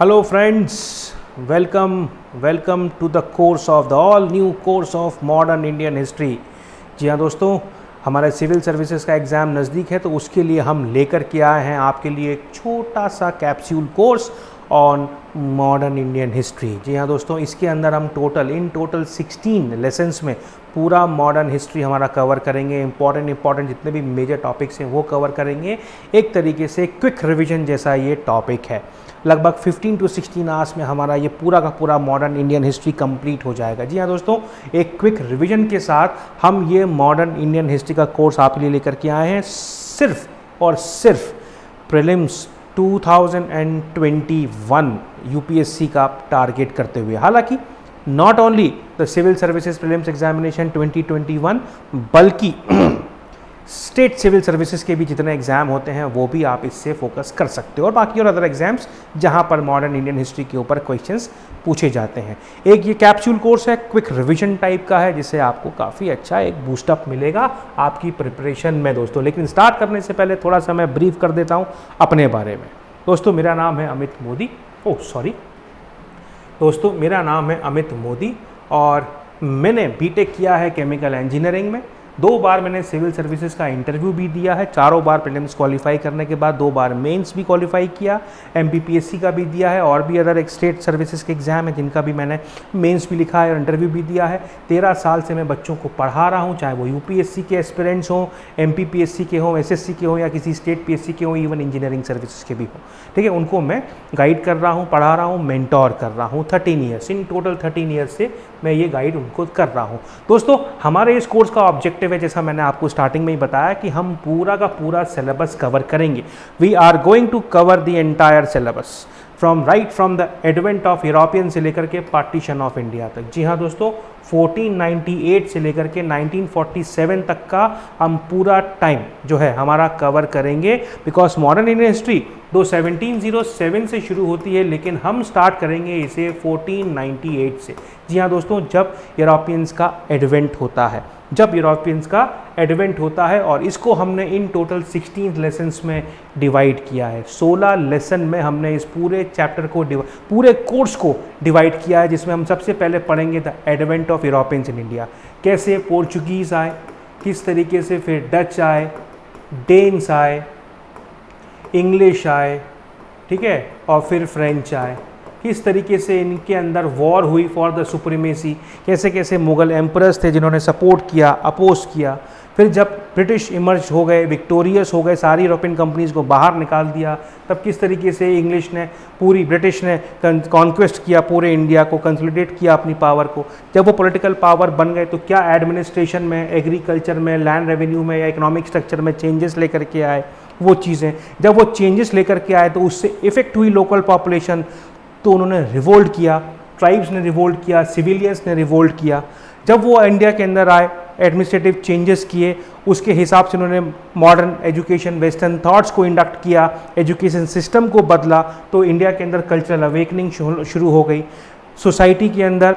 Hello friends, welcome to the course of the all new course of modern Indian history। जी हाँ दोस्तों, हमारा civil services का exam नज़दीक है तो उसके लिए हम लेकर के आए हैं आपके लिए एक छोटा सा capsule course on modern Indian history. जी हाँ दोस्तों, इसके अंदर हम टोटल 16 लेसन्स में पूरा मॉडर्न हिस्ट्री हमारा कवर करेंगे। इंपॉर्टेंट जितने भी मेजर टॉपिक्स हैं वो कवर करेंगे। एक तरीके से क्विक रिवीजन जैसा ये टॉपिक है। लगभग 15 to 16 आवर्स में हमारा ये पूरा का पूरा मॉडर्न इंडियन हिस्ट्री कंप्लीट हो जाएगा। जी हाँ दोस्तों, एक क्विक रिवीजन के साथ हम ये मॉडर्न इंडियन हिस्ट्री का कोर्स आपके लिए लेकर के आए हैं, सिर्फ और सिर्फ प्रीलिम्स 2021 यूपीएससी का टारगेट करते हुए। हालांकि not only the civil services prelims examination 2021 बल्कि स्टेट सिविल सर्विसेज के भी जितने एग्ज़ाम होते हैं वो भी आप इससे फोकस कर सकते हो, और बाकी और अदर एग्जाम्स जहां पर मॉडर्न इंडियन हिस्ट्री के ऊपर क्वेश्चंस पूछे जाते हैं। एक ये कैप्सूल कोर्स है, क्विक रिवीजन टाइप का है, जिससे आपको काफ़ी अच्छा एक बूस्टअप मिलेगा आपकी प्रिपरेशन में दोस्तों। लेकिन स्टार्ट करने से पहले थोड़ा सा मैं ब्रीफ कर देता हूँ अपने बारे में। दोस्तों मेरा नाम है अमित मोदी और मैंने बीटेक किया है केमिकल इंजीनियरिंग में। 2 बार मैंने सिविल सर्विसेज का इंटरव्यू भी दिया है, चारों बार प्रीलिम्स क्वालिफाई करने के बाद 2 बार मेंस भी क्वालिफाई किया, एमपीपीएससी का भी दिया है, और भी अदर एक स्टेट सर्विसेज के एग्जाम है जिनका भी मैंने मेंस भी लिखा है और इंटरव्यू भी दिया है। 13 साल से मैं बच्चों को पढ़ा रहा हूँ, चाहे वो यूपीएससी के एस्पिरेंट्स हों, एमपीपीएससी के हों, एसएससी के हों, या किसी स्टेट पीएससी के हों, इवन इंजीनियरिंग सर्विसेज के भी हों। ठीक है, उनको मैं गाइड कर रहा हूँ, पढ़ा रहा हूँ, मेंटोर कर रहा हूँ। 13 ईयर्स, इन टोटल 13 ईयर्स से मैं ये गाइड उनको कर रहा हूँ। दोस्तों हमारे इस कोर्स का ऑब्जेक्टिव है, जैसा मैंने आपको स्टार्टिंग में ही बताया, कि हम पूरा का पूरा सिलेबस कवर करेंगे। We are going to cover the entire syllabus from the advent of European से लेकर के पार्टीशन ऑफ इंडिया तक। जी हाँ दोस्तों, 1498 से लेकर के 1947 तक का हम पूरा टाइम जो है हमारा कवर करेंगे। बिकॉज मॉडर्न इंडियन हिस्ट्री 1707 से शुरू होती है, लेकिन हम स्टार्ट करेंगे इसे 1498 से। जी हाँ दोस्तों, जब यूरोपियंस का एडवेंट होता है, और इसको हमने इन टोटल 16 लेसन्स में डिवाइड किया है। 16 लेसन में हमने इस पूरे चैप्टर को पूरे कोर्स को डिवाइड किया है, जिसमें हम सबसे पहले पढ़ेंगे the advent of Europeans in India. कैसे पोर्चुगीज़ आए, किस तरीके से फिर डच आए, डेन्स आए, इंग्लिश आए, ठीक है, और फिर फ्रेंच आए। किस तरीके से इनके अंदर वॉर हुई फॉर द सुप्रीमेसी, कैसे कैसे मुगल एम्परर्स थे जिन्होंने सपोर्ट किया, अपोज किया। फिर जब ब्रिटिश इमर्ज हो गए, विक्टोरियस हो गए, सारी यूरोपियन कंपनीज़ को बाहर निकाल दिया, तब किस तरीके से ब्रिटिश ने कॉन्क्वेस्ट किया पूरे इंडिया को, कंसोलिडेट किया अपनी पावर को। जब वो पॉलिटिकल पावर बन गए तो क्या एडमिनिस्ट्रेशन में, एग्रीकल्चर में, लैंड रेवेन्यू में या इकोनॉमिक स्ट्रक्चर में चेंजेस लेकर के आए। वो चीज़ें जब वो चेंजेस लेकर के आए तो उससे इफेक्ट हुई लोकल पॉपुलेशन, तो उन्होंने रिवोल्ट किया, ट्राइब्स ने रिवोल्ट किया, सिविलियंस ने रिवोल्ट किया। जब वो इंडिया के अंदर आए, एडमिनिस्ट्रेटिव चेंजेस किए, उसके हिसाब से उन्होंने मॉडर्न एजुकेशन, वेस्टर्न थॉट्स को इंडक्ट किया, एजुकेशन सिस्टम को बदला, तो इंडिया के अंदर कल्चरल अवेकनिंग शुरू हो गई। सोसाइटी के अंदर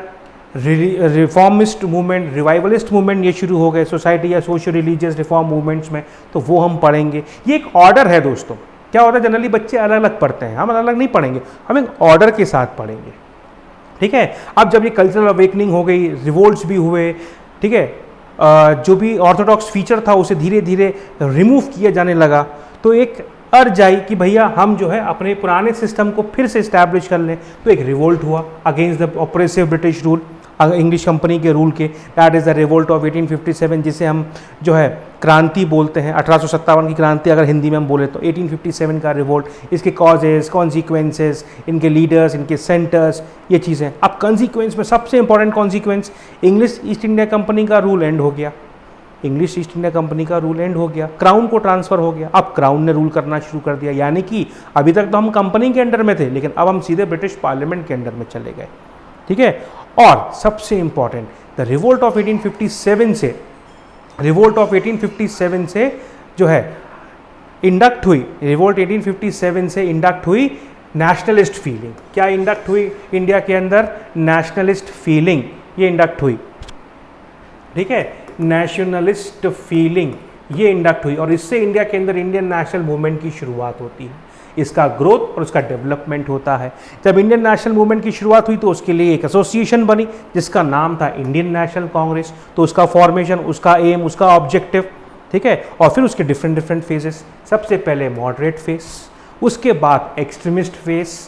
रिफॉर्मिस्ट मूवमेंट, रिवाइवलिस्ट मूवमेंट ये शुरू हो गए सोसाइटी या सोशल रिलीजियस रिफॉर्म मूवमेंट्स में, तो वो हम पढ़ेंगे। ये एक ऑर्डर है दोस्तों। क्या होता है, जनरली बच्चे अलग अलग पढ़ते हैं, हम अलग अलग नहीं पढ़ेंगे, हम एक ऑर्डर के साथ पढ़ेंगे। ठीक है, अब जब ये कल्चरल अवेकनिंग हो गई, रिवोल्ट्स भी हुए, ठीक है, जो भी ऑर्थोडॉक्स फीचर था उसे धीरे धीरे रिमूव किया जाने लगा, तो एक अर्ज आई कि भैया हम जो है अपने पुराने सिस्टम को फिर से इस्टेब्लिश कर लें। तो एक रिवोल्ट हुआ against the oppressive British rule, English company के रूल के। That is the revolt of 1857, जिसे हम जो है क्रांति बोलते हैं। 1857 की क्रांति अगर हिंदी में हम बोले तो 1857 का रिवोल्ट। इसके कॉजेज, कॉन्सिक्वेंसेस, इनके लीडर्स, इनके सेंटर्स, ये चीज़ें। अब कॉन्सिक्वेंस में सबसे important consequence, English east India company का रूल एंड हो गया। क्राउन को ट्रांसफ़र हो गया, अब क्राउन ने रूल करना शुरू कर दिया। यानी कि अभी तक तो हम कंपनी के अंडर में थे, लेकिन अब हम सीधे ब्रिटिश पार्लियामेंट के अंडर में चले गए। ठीक है, और सबसे इंपॉर्टेंट, द रिवोल्ट ऑफ 1857 से जो है इंडक्ट हुई, रिवोल्ट 1857 से इंडक्ट हुई नेशनलिस्ट फीलिंग। क्या इंडक्ट हुई इंडिया के अंदर? नेशनलिस्ट फीलिंग ये इंडक्ट हुई। ठीक है, नेशनलिस्ट फीलिंग ये इंडक्ट हुई, और इससे इंडिया के अंदर इंडियन नेशनल मूवमेंट की शुरुआत होती है। इसका ग्रोथ और उसका डेवलपमेंट होता है। जब इंडियन नेशनल मूवमेंट की शुरुआत हुई तो उसके लिए एक एसोसिएशन बनी जिसका नाम था इंडियन नेशनल कांग्रेस। तो उसका फॉर्मेशन, उसका एम, उसका ऑब्जेक्टिव, ठीक है, और फिर उसके डिफरेंट फेजेस। सबसे पहले मॉडरेट फेज, उसके बाद एक्सट्रीमिस्ट फेज,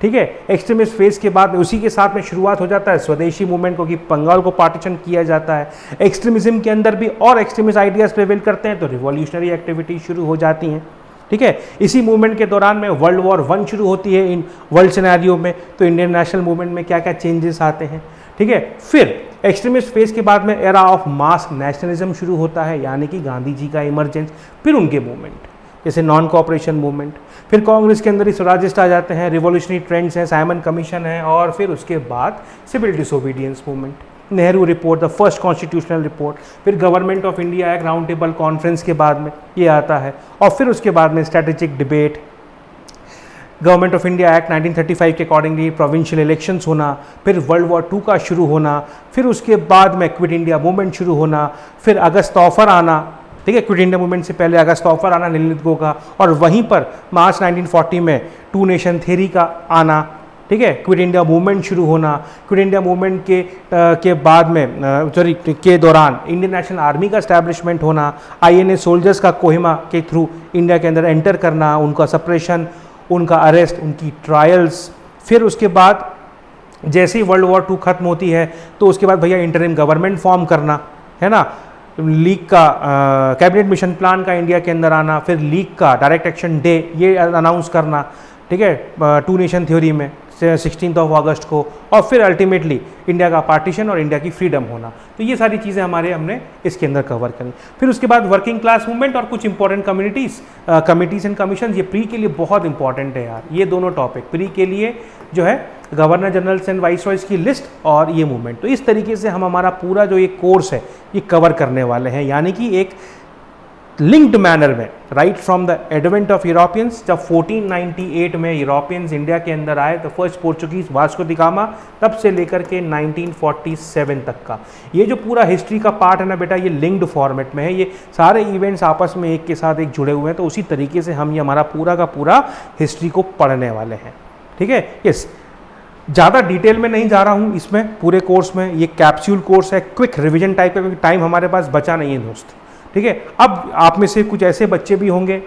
ठीक है। एक्सट्रीमिस्ट फेज के बाद उसी के साथ में शुरुआत हो जाता है स्वदेशी मूवमेंट को, कि बंगाल को पार्टीशन किया जाता है। एक्सट्रीमिज्म के अंदर भी और एक्सट्रीमिस्ट आइडियाज प्रेवेल करते हैं तो रिवॉल्यूशनरी एक्टिविटी शुरू हो जाती हैं, ठीक है। इसी मूवमेंट के दौरान में वर्ल्ड वॉर 1 शुरू होती है इन वर्ल्ड सिनेरियो में। तो इंडियन नेशनल मूवमेंट में क्या क्या चेंजेस आते हैं, ठीक है। फिर एक्सट्रीमिस्ट फेज के बाद में एरा ऑफ मास नेशनलिज्म शुरू होता है, यानी कि गांधी जी का इमरजेंस। फिर उनके मूवमेंट जैसे नॉन कोऑपरेशन मूवमेंट, फिर कांग्रेस के अंदर ही स्वराजिस्ट आ जाते हैं, रिवॉल्यूशनरी ट्रेंड्स हैं, साइमन कमीशन है, और फिर उसके बाद civil disobedience movement, Nehru report, the first constitutional report, फिर government of India act, round table conference के बाद में ये आता है, और फिर उसके बाद में strategic debate, government of India act 1935 के अकॉर्डिंगली प्रोविंशियल इलेक्शंस होना, फिर वर्ल्ड वॉर 2 का शुरू होना, फिर उसके बाद में क्विट इंडिया मूवमेंट शुरू होना, फिर अगस्त ऑफर आना, ठीक है। क्विट इंडिया मूवमेंट से पहले अगस्त ऑफर आना नीलगो का, और वहीं पर मार्च 1940 में 2 नेशन थ्योरी का आना, ठीक है। क्विट इंडिया मूवमेंट शुरू होना, क्विट इंडिया मूवमेंट के बाद में के दौरान इंडियन नेशनल आर्मी का एस्टैब्लिशमेंट होना, INA सोल्जर्स का कोहिमा के थ्रू इंडिया के अंदर एंटर करना, उनका सप्रेशन, उनका अरेस्ट, उनकी ट्रायल्स। फिर उसके बाद जैसे ही वर्ल्ड वॉर 2 खत्म होती है तो उसके बाद भैया इंटरिम गवर्नमेंट फॉर्म करना, है ना, लीग का कैबिनेट मिशन प्लान का इंडिया के अंदर आना, फिर लीग का डायरेक्ट एक्शन डे ये अनाउंस करना, ठीक है, 2 नेशन थ्योरी में 16 अगस्त को, और फिर अल्टीमेटली इंडिया का पार्टीशन और इंडिया की फ्रीडम होना। तो ये सारी चीज़ें हमने इसके अंदर कवर करी। फिर उसके बाद वर्किंग क्लास मूवमेंट और कुछ इंपॉर्टेंट कमिटीज़ एंड कमीशन। ये प्री के लिए बहुत इंपॉर्टेंट है यार, ये दोनों टॉपिक प्री के लिए जो है गवर्नर जनरल्स एंड वाइसरॉयज की लिस्ट और ये मूवमेंट। तो इस तरीके से हम हमारा पूरा जो ये कोर्स है ये कवर करने वाले हैं, यानी कि एक लिंक्ड मैनर में, right from the advent of Europeans. जब 1498 में यूरोपियंस इंडिया के अंदर आए तो first Portuguese Vasco D gamma, तब से लेकर के 1947 तक का ये जो पूरा हिस्ट्री का पार्ट है ना बेटा, ये लिंक्ड फॉर्मेट में है। ये सारे इवेंट्स आपस में एक के साथ एक जुड़े हुए हैं, तो उसी तरीके से हम ये हमारा पूरा का पूरा हिस्ट्री को पढ़ने वाले हैं, ठीक है। यस, ज़्यादा डिटेल में नहीं जा रहा हूँ इसमें पूरे कोर्स में, ये कैप्सूल कोर्स है, क्विक रिवीजन टाइप का, क्योंकि टाइम हमारे पास बचा नहीं है दोस्त, ठीक है। अब आप में से कुछ ऐसे बच्चे भी होंगे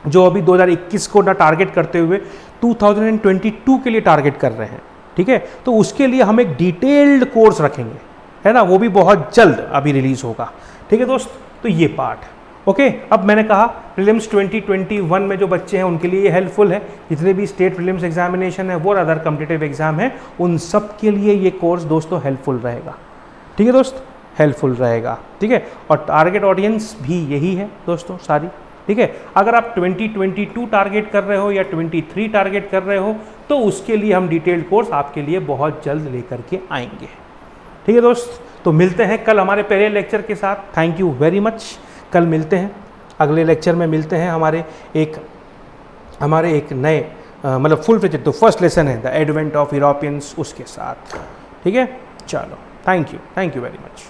जो अभी 2021 को ना टारगेट करते हुए 2022 के लिए टारगेट कर रहे हैं, ठीक है। तो उसके लिए हम एक डिटेल्ड कोर्स रखेंगे, है ना, वो भी बहुत जल्द अभी रिलीज होगा, ठीक है दोस्त। तो ये पार्ट ओके। अब मैंने कहा प्रीलिम्स 2021 में जो बच्चे हैं उनके लिए ये हेल्पफुल है, जितने भी स्टेट प्रीलिम्स एग्जामिनेशन है वो और अदर कॉम्पिटिटिव एग्जाम है उन सब के लिए ये कोर्स दोस्तों हेल्पफुल रहेगा, ठीक है दोस्त, हेल्पफुल रहेगा, ठीक है। और टारगेट ऑडियंस भी यही है दोस्तों सारी, ठीक है। अगर आप 2022 टारगेट कर रहे हो या 23 टारगेट कर रहे हो तो उसके लिए हम डिटेल्ड कोर्स आपके लिए बहुत जल्द लेकर के आएंगे, ठीक है दोस्त। तो मिलते हैं कल हमारे पहले लेक्चर के साथ। Thank you very much. कल मिलते हैं, अगले लेक्चर में मिलते हैं हमारे एक नए मतलब फुल फ्लेजेड, तो फर्स्ट लेसन है द एडवेंट ऑफ यूरोपियंस, उसके साथ, ठीक है। चलो, थैंक यू वेरी मच।